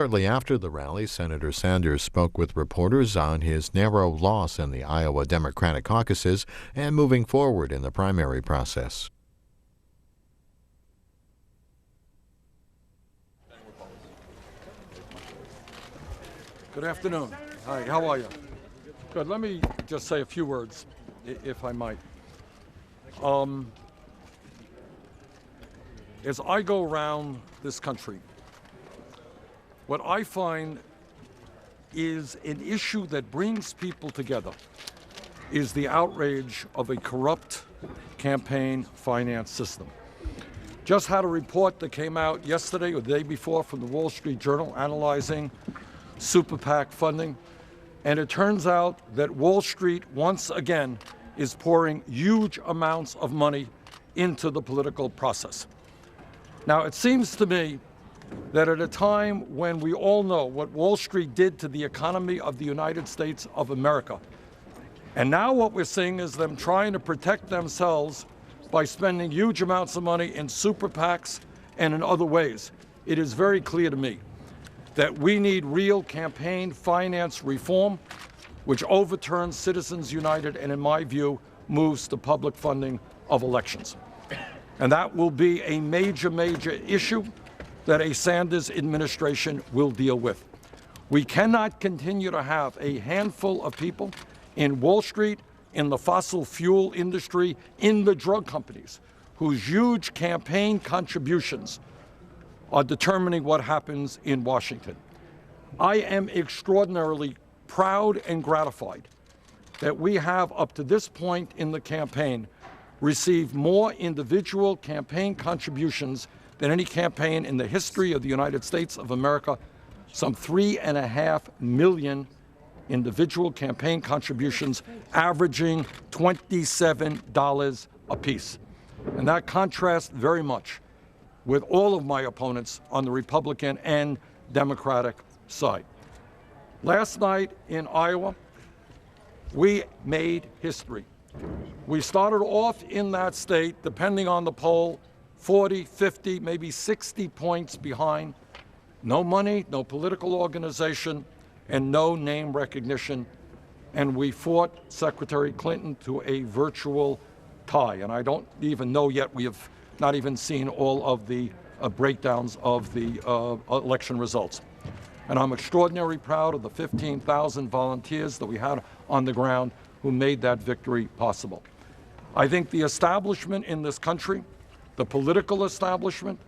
Shortly after the rally, Senator Sanders spoke with reporters on his narrow loss in the Iowa Democratic caucuses and moving forward in the primary process. Good afternoon. Hi, how are you? Good. Let me just say a few words, if I might. As I go around this country, what I find is an issue that brings people together is the outrage of a corrupt campaign finance system. Just had a report that came out yesterday or the day before from the Wall Street Journal analyzing super PAC funding, and it turns out that Wall Street once again is pouring huge amounts of money into the political process. Now, it seems to me that at a time when we all know what Wall Street did to the economy of the United States of America, and now what we're seeing is them trying to protect themselves by spending huge amounts of money in super PACs and in other ways, it is very clear to me that we need real campaign finance reform, which overturns Citizens United and, in my view, moves to public funding of elections. And that will be a major, major issue that a Sanders administration will deal with. We cannot continue to have a handful of people in Wall Street, in the fossil fuel industry, in the drug companies, whose huge campaign contributions are determining what happens in Washington. I am extraordinarily proud and gratified that we have, up to this point in the campaign, received more individual campaign contributions than any campaign in the history of the United States of America, some 3.5 million individual campaign contributions, averaging $27 apiece. And that contrasts very much with all of my opponents on the Republican and Democratic side. Last night in Iowa, we made history. We started off in that state, depending on the poll, 40, 50, maybe 60 points behind. No money, no political organization, and no name recognition. And we fought Secretary Clinton to a virtual tie. And I don't even know yet, we have not even seen all of the breakdowns of the election results. And I'm extraordinarily proud of the 15,000 volunteers that we had on the ground who made that victory possible. I think the establishment in this country, the political establishment,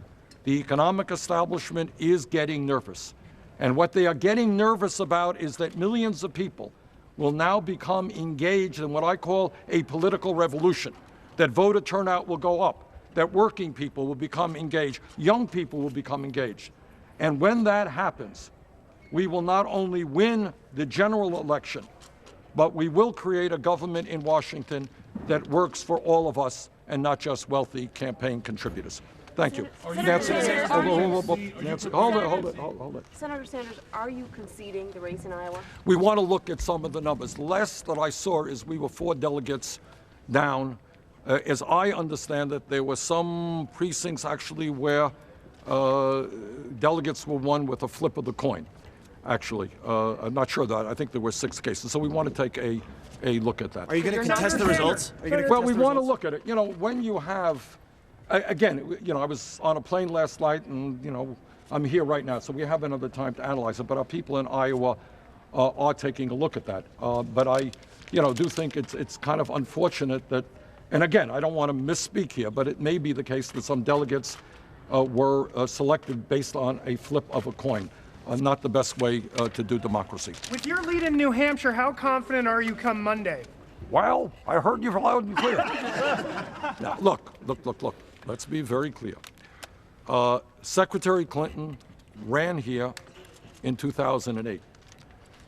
the economic establishment is getting nervous. And what they are getting nervous about is that millions of people will now become engaged in what I call a political revolution, that voter turnout will go up, that working people will become engaged, young people will become engaged. And when that happens, we will not only win the general election, but we will create a government in Washington that works for all of us and not just wealthy campaign contributors. Thank you. Nancy, hold it. Senator Sanders, are you conceding the race in Iowa? We want to look at some of the numbers. The last that I saw is we were 4 delegates down. As I understand it, there were some precincts actually where delegates were won with a flip of the coin. Actually, I'm not sure that. I think there were 6 cases. So we want to take a look at that. Are you going to contest the results? Well, we want to look at it. You know, when you have, again, you know, I was on a plane last night, and you know, I'm here right now, so we have another time to analyze it. But our people in Iowa are taking a look at that. But I, you know, do think it's kind of unfortunate that, and again, I don't want to misspeak here, but it may be the case that some delegates were selected based on a flip of a coin. Not the best way to do democracy. With your lead in New Hampshire, how confident are you come Monday? Well, I heard you loud and clear. Now, look. Let's be very clear. Secretary Clinton ran here in 2008.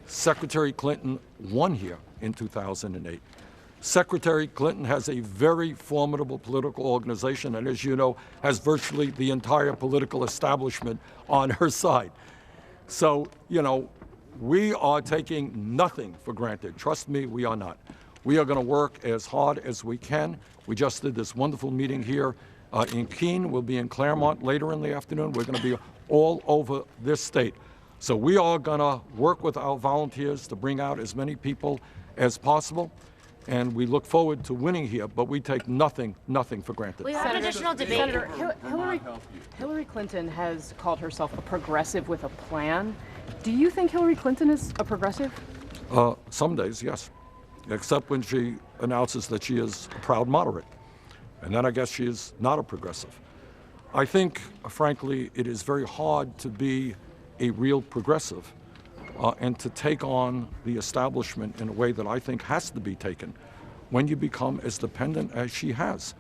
Secretary Clinton won here in 2008. Secretary Clinton has a very formidable political organization, and as you know, has virtually the entire political establishment on her side. So, you know, we are taking nothing for granted. Trust me, we are not. We are going to work as hard as we can. We just did this wonderful meeting here in Keene. We'll be in Claremont later in the afternoon. We're going to be all over this state. So we are going to work with our volunteers to bring out as many people as possible. And we look forward to winning here, but we take nothing for granted. We have an additional debate. Senator, Hillary Clinton has called herself a progressive with a plan. Do you think Hillary Clinton is a progressive? Some days, yes, except when she announces that she is a proud moderate. And then I guess she is not a progressive. I think, frankly, it is very hard to be a real progressive and to take on the establishment in a way that I think has to be taken when you become as dependent as she has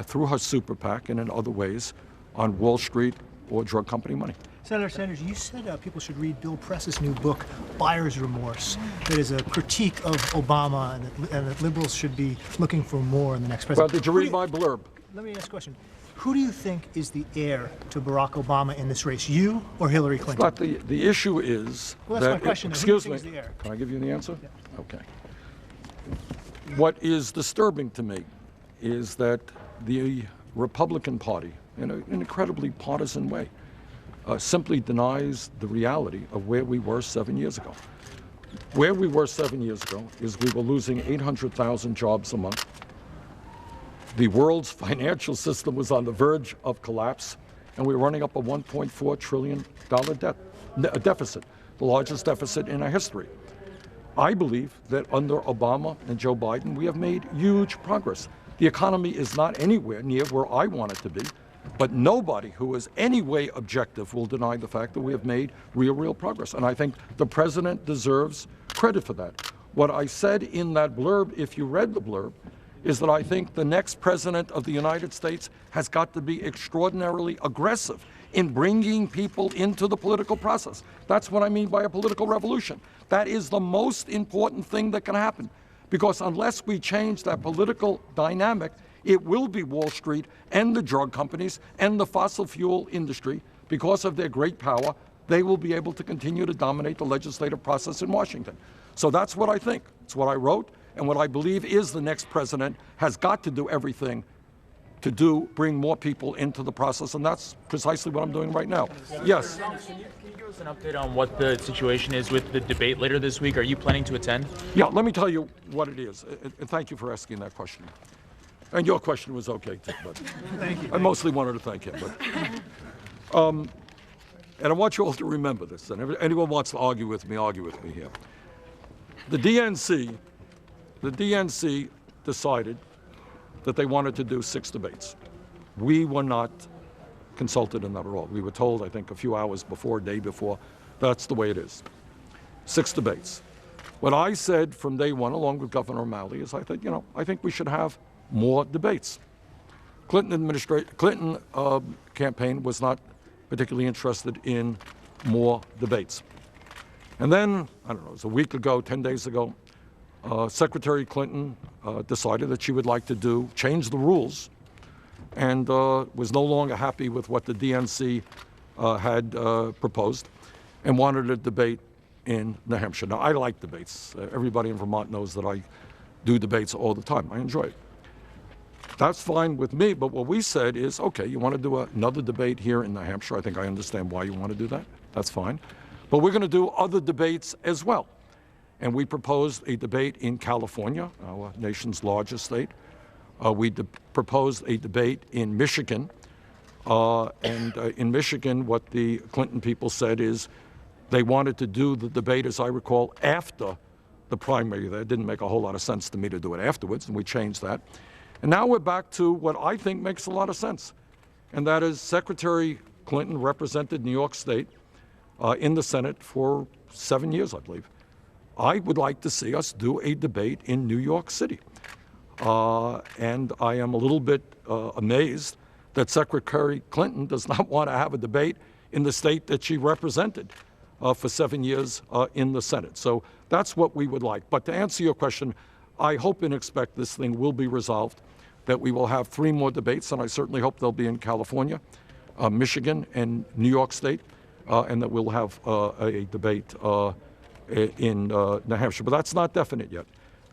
through her super PAC and in other ways on Wall Street or drug company money. Senator Sanders, you said people should read Bill Press's new book, Buyer's Remorse, that is a critique of Obama and that liberals should be looking for more in the next president. Well, did you read my blurb? Let me ask a question. Who do you think is the heir to Barack Obama in this race, you or Hillary Clinton? But the issue is well, that's that, my question. excuse Who do you me, think is the heir? Can I give you the answer? Yeah. Okay. What is disturbing to me is that the Republican Party, in an incredibly partisan way, simply denies the reality of where we were 7 years ago. Where we were 7 years ago is we were losing 800,000 jobs a month. The world's financial system was on the verge of collapse, and we were running up a $1.4 trillion deficit, the largest deficit in our history. I believe that under Obama and Joe Biden, we have made huge progress. The economy is not anywhere near where I want it to be, but nobody who is any way objective will deny the fact that we have made real progress. And I think the president deserves credit for that. What I said in that blurb, if you read the blurb, is that I think the next president of the United States has got to be extraordinarily aggressive in bringing people into the political process. That's what I mean by a political revolution. That is the most important thing that can happen, because unless we change that political dynamic, it will be Wall Street and the drug companies and the fossil fuel industry. Because of their great power, they will be able to continue to dominate the legislative process in Washington. So that's what I think. It's what I wrote, and what I believe is the next president has got to do everything to bring more people into the process, and that's precisely what I'm doing right now. Yes. Can you give us an update on what the situation is with the debate later this week? Are you planning to attend? Yeah, let me tell you what it is, and thank you for asking that question. And your question was okay, too, but Thank you. I mostly wanted to thank him. But, and I want you all to remember this, and if anyone wants to argue with me here. The DNC decided that they wanted to do 6 debates. We were not consulted in that at all. We were told, I think, a few hours before, day before, that's the way it is. 6 debates. What I said from day one, along with Governor O'Malley, is I think we should have more debates. Clinton campaign was not particularly interested in more debates. And then, I don't know, it was a week ago, 10 days ago, Secretary Clinton decided that she would like to change the rules, and was no longer happy with what the DNC had proposed, and wanted a debate in New Hampshire. Now, I like debates. Everybody in Vermont knows that I do debates all the time. I enjoy it. That's fine with me, but what we said is, okay, you want to do another debate here in New Hampshire. I think I understand why you want to do that. That's fine. But we're going to do other debates as well. And we proposed a debate in California, our nation's largest state. We proposed a debate in Michigan. In Michigan, what the Clinton people said is they wanted to do the debate, as I recall, after the primary. That didn't make a whole lot of sense to me to do it afterwards, and we changed that. And now we're back to what I think makes a lot of sense, and that is Secretary Clinton represented New York State in the Senate for 7 years, I believe. I would like to see us do a debate in New York City. And I am a little bit amazed that Secretary Clinton does not want to have a debate in the state that she represented for 7 years in the Senate. So that's what we would like. But to answer your question, I hope and expect this thing will be resolved, that we will have 3 more debates, and I certainly hope they'll be in California, Michigan, and New York State, and that we'll have a debate in New Hampshire. But that's not definite yet.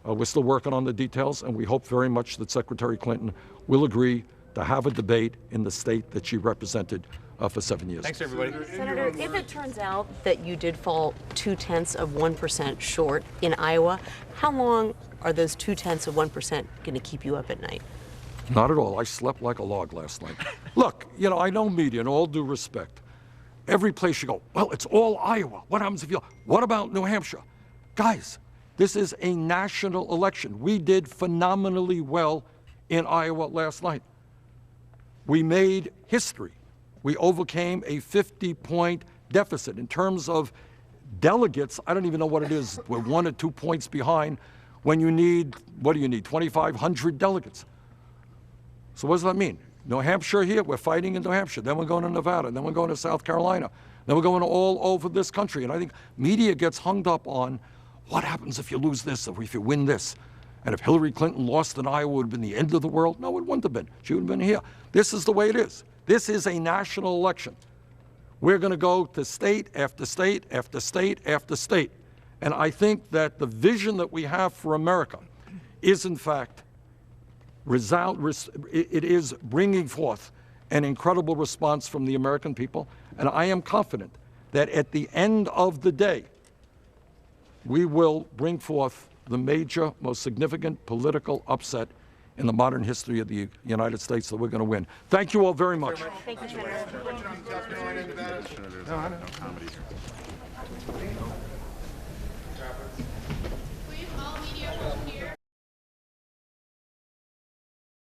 We're still working on the details, and we hope very much that Secretary Clinton will agree to have a debate in the state that she represented for 7 years. Thanks, everybody. Senator, if it turns out that you did fall 0.2% short in Iowa, how long are those 0.2% going to keep you up at night? Not at all. I slept like a log last night. Look, you know, I know media, in all due respect. Every place you go, well, it's all Iowa. What happens if you... What about New Hampshire? Guys, this is a national election. We did phenomenally well in Iowa last night. We made history. We overcame a 50-point deficit. In terms of delegates, I don't even know what it is. We're 1 or 2 points behind when you need, what do you need, 2,500 delegates. So what does that mean? New Hampshire here, we're fighting in New Hampshire. Then we're going to Nevada. Then we're going to South Carolina. Then we're going all over this country. And I think media gets hung up on what happens if you lose this or if you win this. And if Hillary Clinton lost in Iowa, it would have been the end of the world? No, it wouldn't have been. She would have been here. This is the way it is. This is a national election. We're going to go to state after state after state after state. And I think that the vision that we have for America is, in fact, it is bringing forth an incredible response from the American people. And I am confident that at the end of the day, we will bring forth the major, most significant political upset in the modern history of the United States that we're going to win. Thank you all very much. Thank you, Senator. Please, all media,